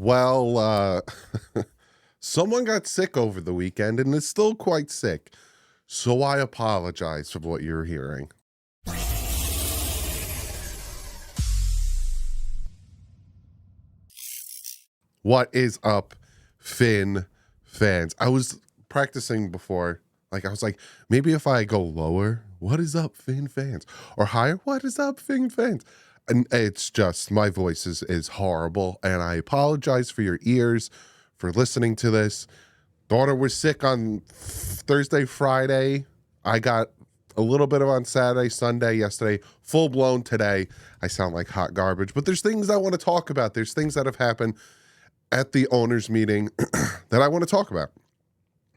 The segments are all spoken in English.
Well, someone got sick over the weekend and is still quite sick. So I apologize for what you're hearing. What is up, Finn fans? I was practicing before. I was like, maybe if I go lower, what is up, Finn fans? Or higher, what is up, Finn fans? And it's just, my voice is horrible. And I apologize for your ears for listening to this. Daughter was sick on Thursday, Friday. I got a little bit of on Saturday, Sunday, yesterday, full blown today. I sound like hot garbage, but there's things I want to talk about. There's things that have happened at the owners meeting that I want to talk about.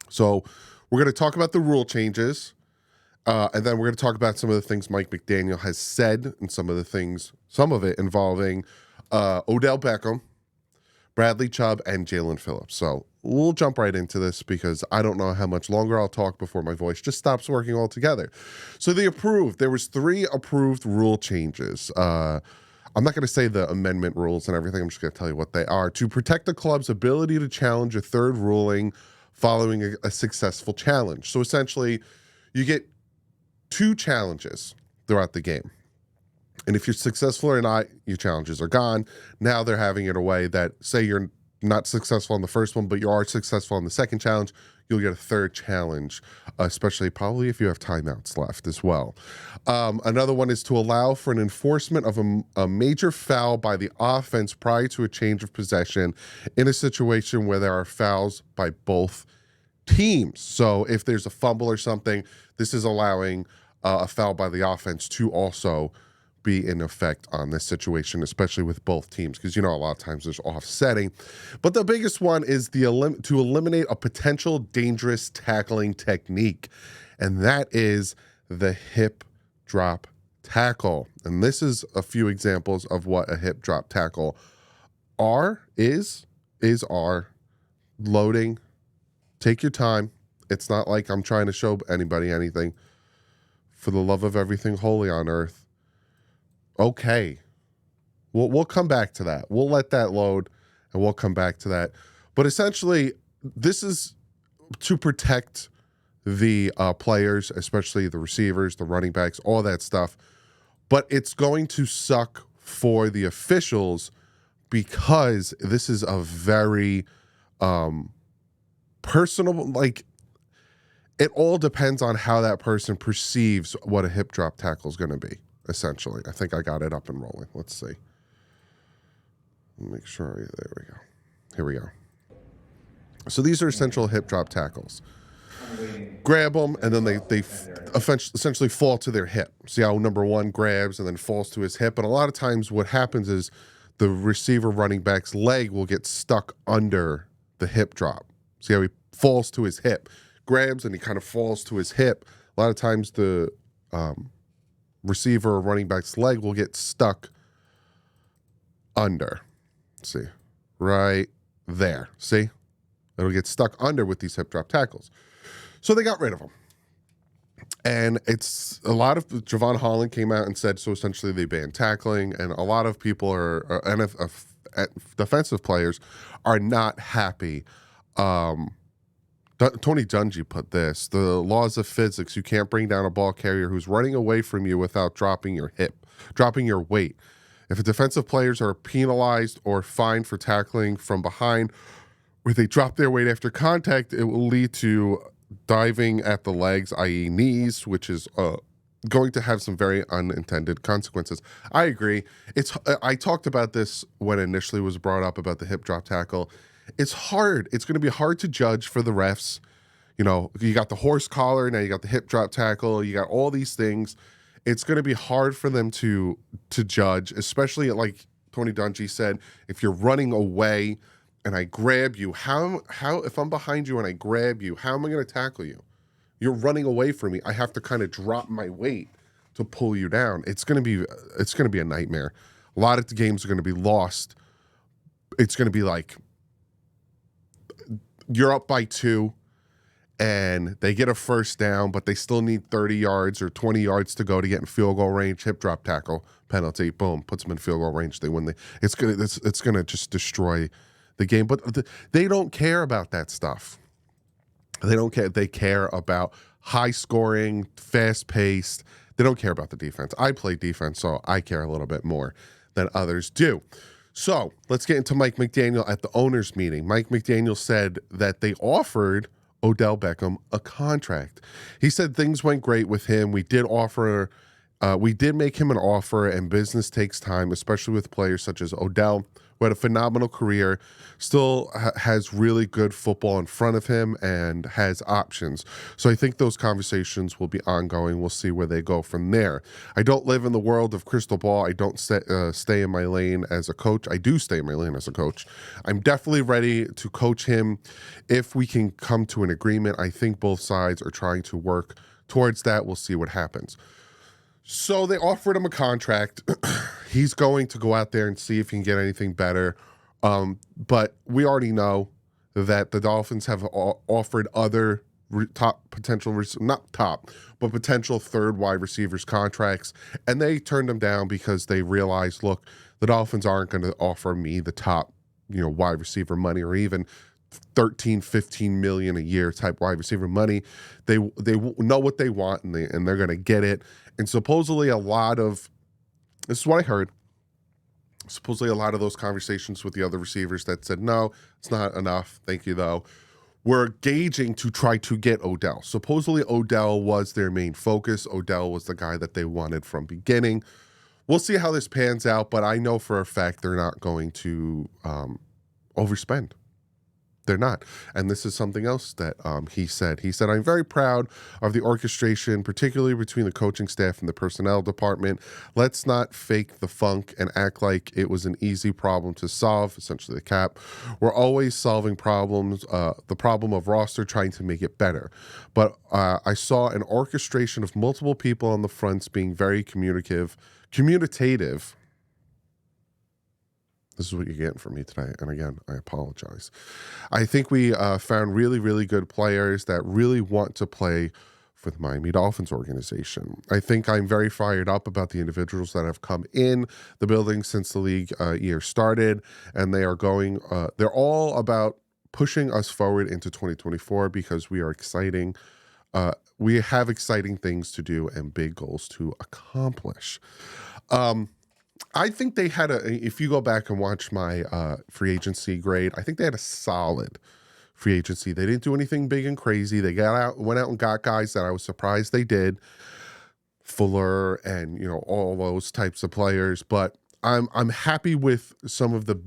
So we're going to talk about the rule changes, and then we're going to talk about some of the things Mike McDaniel has said, and some of it involving Odell Beckham, Bradley Chubb, and Jalen Phillips. So we'll jump right into this because I don't know how much longer I'll talk before my voice just stops working altogether. So there was 3 approved rule changes. I'm not going to say the amendment rules and everything. I'm just going to tell you what they are. To protect the club's ability to challenge a third ruling following a successful challenge. So essentially, you get 2 challenges throughout the game. And if you're successful or not, your challenges are gone. Now they're having it a way that, say you're not successful on the first one, but you are successful on the second challenge, you'll get a third challenge, especially probably if you have timeouts left as well. Another one is to allow for an enforcement of a major foul by the offense prior to a change of possession in a situation where there are fouls by both teams. So if there's a fumble or something, this is allowing a foul by the offense to also be in effect on this situation, especially with both teams, because a lot of times there's offsetting. But the biggest one is to eliminate a potential dangerous tackling technique, and that is the hip drop tackle. And this is a few examples of what a hip drop tackle is loading. Take your time. It's not like I'm trying to show anybody anything. For the love of everything holy on earth. Okay, we'll come back to that. We'll let that load, and we'll come back to that. But essentially, this is to protect the players, especially the receivers, the running backs, all that stuff. But it's going to suck for the officials because this is a very personal, it all depends on how that person perceives what a hip drop tackle is going to be. Essentially, I think I got it up and rolling. Let's see. Make sure. There we go. Here we go. So these are essential hip drop tackles. Grab them, and then they essentially fall to their hip. See how number 1 grabs and then falls to his hip? And a lot of times what happens is the receiver running back's leg will get stuck under the hip drop. See how he falls to his hip? Grabs, and he kind of falls to his hip. A lot of times the receiver or running back's leg will get stuck under. Let's see, right there. See, it'll get stuck under with these hip drop tackles. So they got rid of them, and it's a lot of Javon Holland came out and said so. Essentially, they banned tackling, and a lot of people defensive players are not happy. Tony Dungy put this: the laws of physics, you can't bring down a ball carrier who's running away from you without dropping your weight. If defensive players are penalized or fined for tackling from behind where they drop their weight after contact, it will lead to diving at the legs, i.e. knees, which is going to have some very unintended consequences. I agree. I talked about this when it initially was brought up about the hip drop tackle. It's hard. It's going to be hard to judge for the refs. You got the horse collar, now you got the hip drop tackle, you got all these things. It's going to be hard for them to judge, especially like Tony Dungy said, if you're running away and I grab you, how if I'm behind you and I grab you, how am I going to tackle you? You're running away from me. I have to kind of drop my weight to pull you down. It's going to be a nightmare. A lot of the games are going to be lost. It's going to be like you're up by 2 and they get a first down, but they still need 30 yards or 20 yards to go to get in field goal range. Hip drop tackle penalty, boom, puts them in field goal range. They win. It's gonna just destroy the game. But they don't care about that stuff. They don't care. They care about high scoring, fast paced. They don't care about the defense. I play defense, so I care a little bit more than others do. So let's get into Mike McDaniel at the owners' meeting. Mike McDaniel said that they offered Odell Beckham a contract. He said things went great with him. We did make him an offer, and business takes time, especially with players such as Odell, who had a phenomenal career, still has really good football in front of him and has options. So I think those conversations will be ongoing. We'll see where they go from there. I don't live in the world of crystal ball. I don't stay in my lane as a coach. I do stay in my lane as a coach. I'm definitely ready to coach him if we can come to an agreement. I think both sides are trying to work towards that. We'll see what happens. So they offered him a contract. He's going to go out there and see if he can get anything better. But we already know that the Dolphins have offered other potential third wide receivers contracts, and they turned them down because they realized, look, the Dolphins aren't going to offer me the top, wide receiver money, or even 13, 15 million a year type wide receiver money. They know what they want, and they're going to get it. And supposedly this is what I heard, supposedly a lot of those conversations with the other receivers that said, no, it's not enough, thank you though, were gauging to try to get Odell. Supposedly Odell was their main focus. Odell was the guy that they wanted from beginning. We'll see how this pans out, but I know for a fact they're not going to overspend. They're not. And this is something else that he said. He said, I'm very proud of the orchestration, particularly between the coaching staff and the personnel department. Let's not fake the funk and act like it was an easy problem to solve, essentially the cap. We're always solving problems, the problem of roster, trying to make it better. But I saw an orchestration of multiple people on the fronts being very commutative. This is what you're getting from me today. And again, I apologize. I think we found really, really good players that really want to play for the Miami Dolphins organization. I think I'm very fired up about the individuals that have come in the building since the league year started. And they are they're all about pushing us forward into 2024 because we are exciting. We have exciting things to do and big goals to accomplish. I think they had if you go back and watch my free agency grade, I think they had a solid free agency. They didn't do anything big and crazy. They went out and got guys that I was surprised they did. Fuller and, all those types of players. But I'm happy with some of the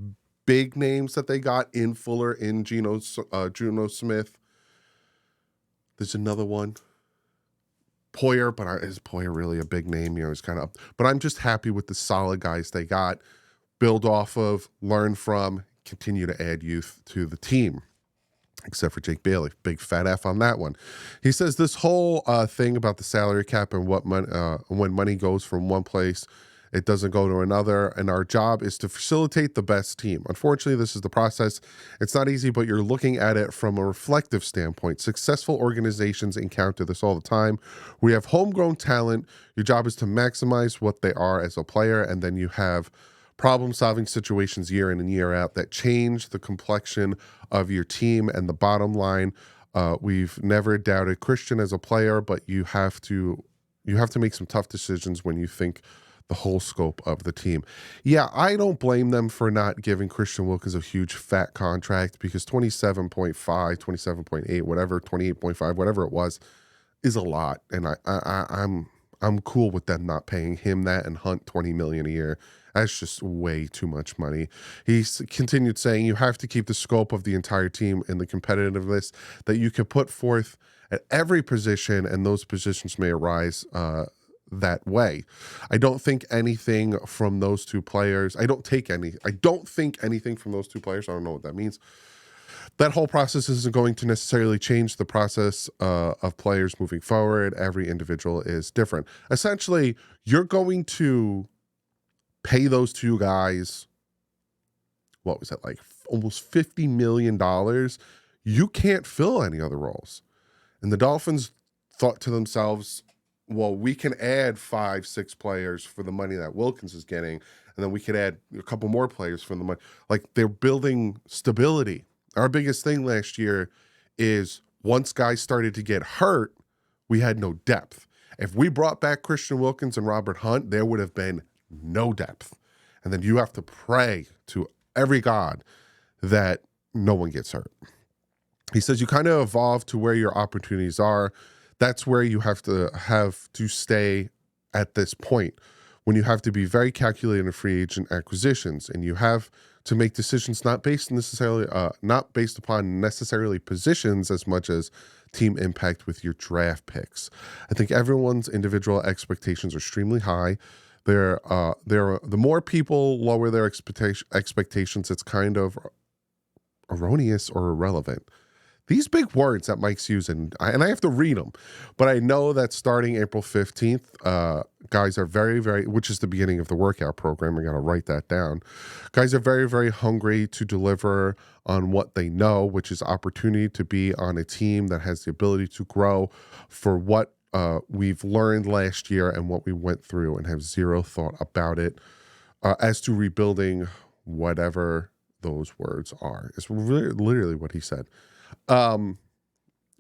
big names that they got in Fuller, in Geno Smith. There's another one. Poyer, but is Poyer really a big name? He's kind of, but I'm just happy with the solid guys they got, build off of, learn from, continue to add youth to the team, except for Jake Bailey, big fat F on that one. He says this whole thing about the salary cap and when money goes from one place, it doesn't go to another, and our job is to facilitate the best team. Unfortunately, this is the process. It's not easy, but you're looking at it from a reflective standpoint. Successful organizations encounter this all the time. We have homegrown talent. Your job is to maximize what they are as a player, and then you have problem-solving situations year in and year out that change the complexion of your team. And the bottom line, we've never doubted Christian as a player, but you have to make some tough decisions when you think the whole scope of the team. Yeah, I don't blame them for not giving Christian Wilkins a huge fat contract, because 27.5, 27.8, whatever, 28.5, whatever it was, is a lot. And I'm cool with them not paying him that and Hunt $20 million a year. That's just way too much money. He's continued saying you have to keep the scope of the entire team in the competitiveness that you can put forth at every position, and those positions may arise that way. I don't think anything from those two players. I don't think anything from those two players. I don't know what that means. That whole process isn't going to necessarily change the process of players moving forward. Every individual is different. Essentially, you're going to pay those two guys, what was it, like almost $50 million. You can't fill any other roles. And the Dolphins thought to themselves, well, we can add 5-6 players for the money that Wilkins is getting, and then we could add a couple more players for the money. Like, they're building stability. Our biggest thing last year is once guys started to get hurt, we had no depth. If we brought back Christian Wilkins and Robert Hunt, there would have been no depth. And then you have to pray to every god that no one gets hurt. He says you kind of evolve to where your opportunities are. That's where you have to stay at this point, when you have to be very calculated in free agent acquisitions, and you have to make decisions not based upon necessarily positions as much as team impact with your draft picks. I think everyone's individual expectations are extremely high. The more people lower their expectations, it's kind of erroneous or irrelevant. These big words that Mike's using, and I have to read them, but I know that starting April 15th, guys are very, very, which is the beginning of the workout program. I got to write that down. Guys are very, very hungry to deliver on what they know, which is opportunity to be on a team that has the ability to grow for what we've learned last year and what we went through, and have zero thought about it as to rebuilding whatever those words are. It's literally what he said. You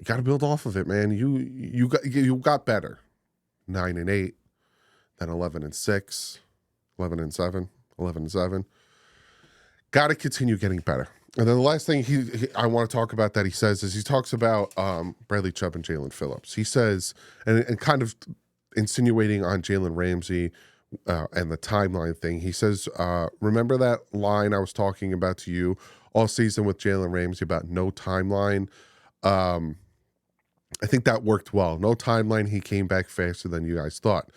got to build off of it, man. You got better. 9-8, then 11-6, 11-7, 11-7. Got to continue getting better. And then the last thing I want to talk about that he says is he talks about Bradley Chubb and Jalen Phillips. He says, and kind of insinuating on Jalen Ramsey and the timeline thing. He says, remember that line I was talking about to you all season with Jalen Ramsey about no timeline? I think that worked well. No timeline. He came back faster than you guys thought.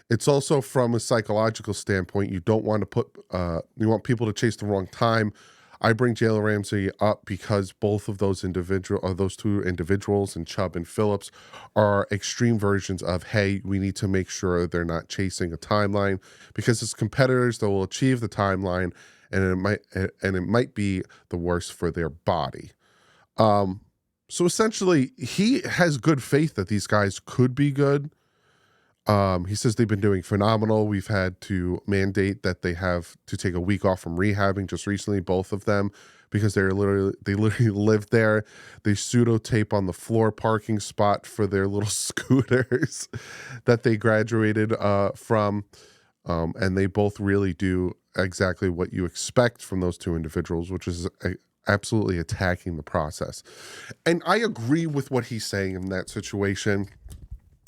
It's also from a psychological standpoint. You don't want to you want people to chase the wrong time. I bring Jalen Ramsey up because both of those two individuals, and Chubb and Phillips, are extreme versions of, hey, we need to make sure they're not chasing a timeline, because as competitors, they will achieve the timeline, and it might be the worst for their body. So essentially, he has good faith that these guys could be good. He says they've been doing phenomenal. We've had to mandate that they have to take a week off from rehabbing just recently, both of them, because they literally lived there. They pseudo tape on the floor parking spot for their little scooters that they graduated from. And they both really do exactly what you expect from those two individuals, which is absolutely attacking the process. And I agree with what he's saying in that situation,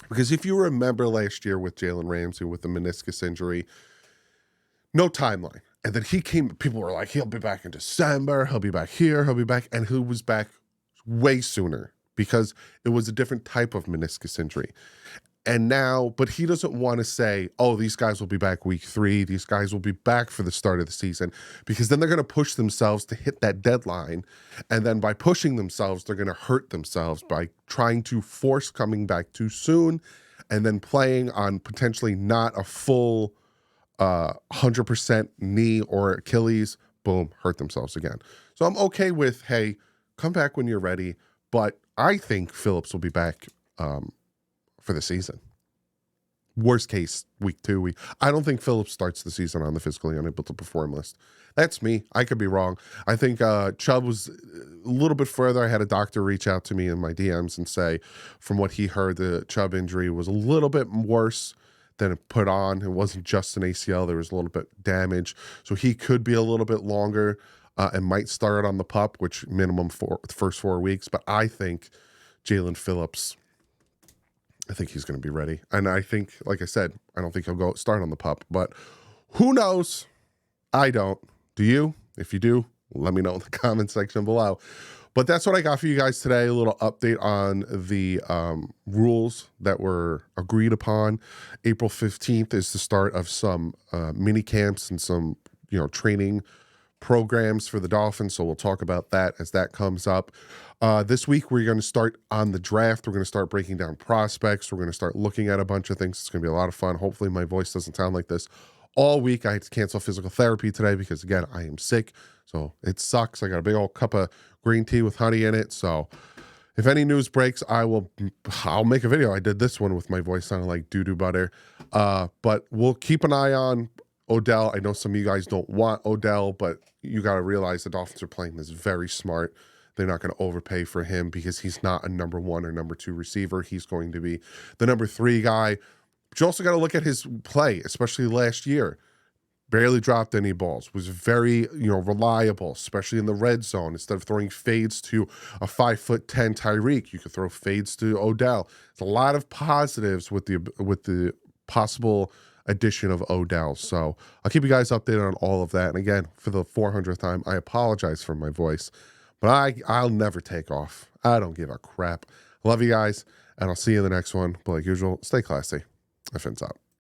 because if you remember last year with Jalen Ramsey with the meniscus injury, no timeline. And then he came, people were like, he'll be back in December, he'll be back here, he'll be back. And he was back way sooner because it was a different type of meniscus injury. And now, but he doesn't want to say, oh, these guys will be back week 3. These guys will be back for the start of the season, because then they're going to push themselves to hit that deadline. And then by pushing themselves, they're going to hurt themselves by trying to force coming back too soon and then playing on potentially not a full 100% knee or Achilles. Boom, hurt themselves again. So I'm okay with, hey, come back when you're ready. But I think Phillips will be back for the season. Worst case, week 2. I don't think Phillips starts the season on the physically unable to perform list. That's me. I could be wrong. I think Chubb was a little bit further. I had a doctor reach out to me in my DMs and say, from what he heard, the Chubb injury was a little bit worse than it put on. It wasn't just an ACL. There was a little bit damage. So he could be a little bit longer and might start on the PUP, which minimum for the first 4 weeks. But I think Jalen Phillips, I think he's going to be ready. And I think, like I said, I don't think he'll go start on the PUP. But who knows? I don't. Do you? If you do, let me know in the comment section below. But that's what I got for you guys today. A little update on the rules that were agreed upon. April 15th is the start of some mini camps and some, training programs for the Dolphins. So we'll talk about that as that comes up. This week, we're going to start on the draft. We're going to start breaking down prospects. We're going to start looking at a bunch of things. It's going to be a lot of fun. Hopefully my voice doesn't sound like this all week. I had to cancel physical therapy today because, again, I am sick. So it sucks. I got a big old cup of green tea with honey in it. So If any news breaks, I'll make a video. I did this one with my voice sounding like doo-doo butter. But we'll keep an eye on Odell. I know some of you guys don't want Odell, but you got to realize the Dolphins are playing this very smart. They're not going to overpay for him because he's not a number 1 or number 2 receiver. He's going to be the number 3 guy. But you also got to look at his play, especially last year. Barely dropped any balls, was very, reliable, especially in the red zone. Instead of throwing fades to a 5'10" Tyreek, you could throw fades to Odell. There's a lot of positives with the possible addition of Odell. So I'll keep you guys updated on all of that. And again, for the 400th time, I apologize for my voice, but I'll never take off. I don't give a crap. Love you guys, and I'll see you in the next one. But like usual, stay classy. Fins out.